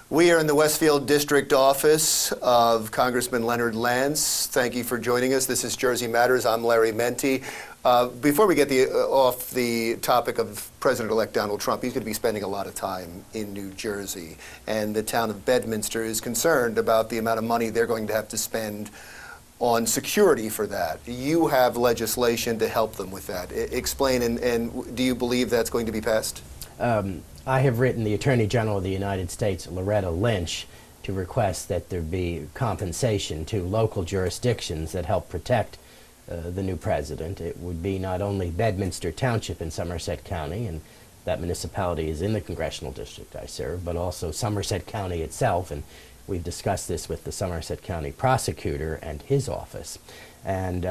We are in the Westfield District office of Congressman Leonard Lance. Thank you for joining us. This is Jersey Matters. I'm Larry Menti. Before we get off the topic of President-elect Donald Trump, he's going to be spending a lot of time in New Jersey, and the town of Bedminster is concerned about the amount of money they're going to have to spend on security for that. You have legislation to help them with that. Explain, and do you believe that's going to be passed? I have written the Attorney General of the United States, Loretta Lynch, to request that there be compensation to local jurisdictions that help protect the new president. It would be not only Bedminster Township in Somerset County, and that municipality is in the congressional district I serve, but also Somerset County itself, and we've discussed this with the Somerset County prosecutor and his office. And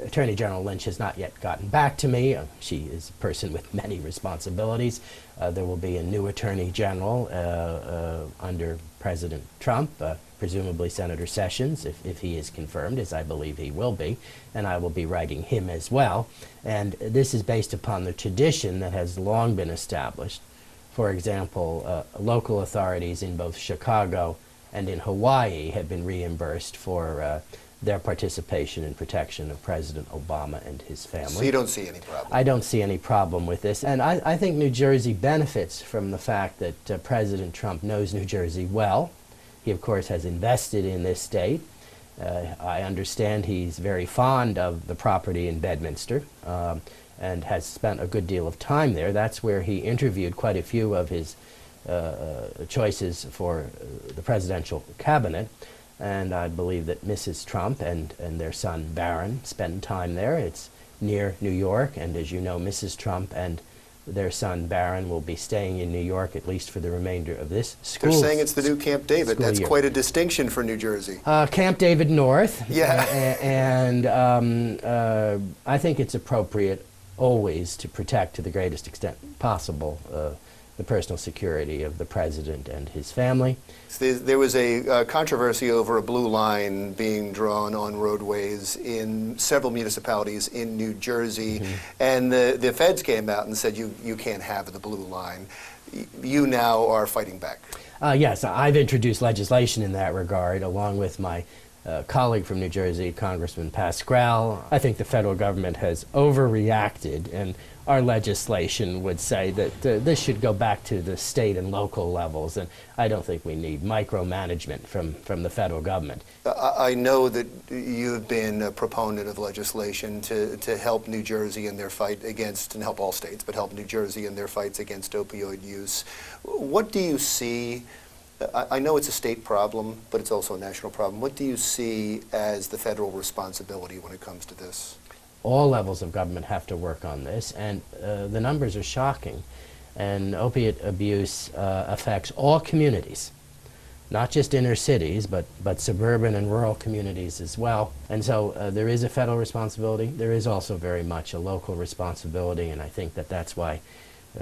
Attorney General Lynch has not yet gotten back to me. She is a person with many responsibilities. There will be a new Attorney General under President Trump, presumably Senator Sessions, if he is confirmed, as I believe he will be, and I will be writing him as well. And this is based upon the tradition that has long been established. For example, local authorities in both Chicago and in Hawaii have been reimbursed for their participation in protection of President Obama and his family. So you don't see any problem? I don't see any problem with this. And I think New Jersey benefits from the fact that President Trump knows New Jersey well. He, of course, has invested in this state. I understand he's very fond of the property in Bedminster and has spent a good deal of time there. That's where he interviewed quite a few of his choices for the presidential cabinet. And I believe that Mrs. Trump and their son Barron spend time there. It's near New York, and as you know, Mrs. Trump and their son Barron will be staying in New York at least for the remainder of this school year. They're saying it's the new Camp David. That's quite a distinction for New Jersey. Camp David North. Yeah. And I think it's appropriate always to protect to the greatest extent possible the personal security of the president and his family. There was a controversy over a blue line being drawn on roadways in several municipalities in New Jersey, and the feds came out and said you can't have the blue line. You now are fighting back. Yes, I've introduced legislation in that regard along with my colleague from New Jersey, Congressman Pascrell. I think the federal government has overreacted, and our legislation would say that this should go back to the state and local levels, and I don't think we need micromanagement from the federal government. I know that you've been a proponent of legislation to help New Jersey in their fight against, and help all states, but help New Jersey in their fights against opioid use. What do you see? I know it's a state problem, but it's also a national problem. What do you see as the federal responsibility when it comes to this? All levels of government have to work on this, and the numbers are shocking. And opiate abuse affects all communities, not just inner cities, but suburban and rural communities as well. And so there is a federal responsibility. There is also very much a local responsibility, and I think that that's why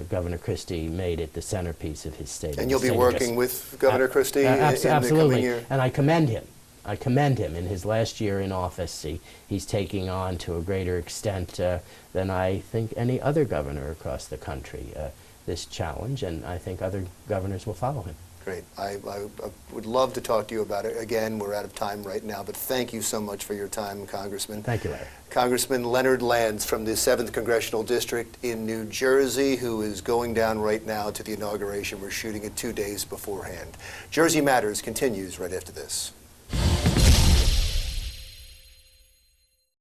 Governor Christie made it the centerpiece of his state. And you'll be working with Governor Christie in the coming year? And I commend him. I commend him. In his last year in office, he's taking on to a greater extent than I think any other governor across the country this challenge, and I think other governors will follow him. Great. I would love to talk to you about it. Again, we're out of time right now, but thank you so much for your time, Congressman. Thank you, Larry. Congressman Leonard Lance from the 7th Congressional District in New Jersey, who is going down right now to the inauguration. We're shooting it 2 days beforehand. Jersey Matters continues right after this.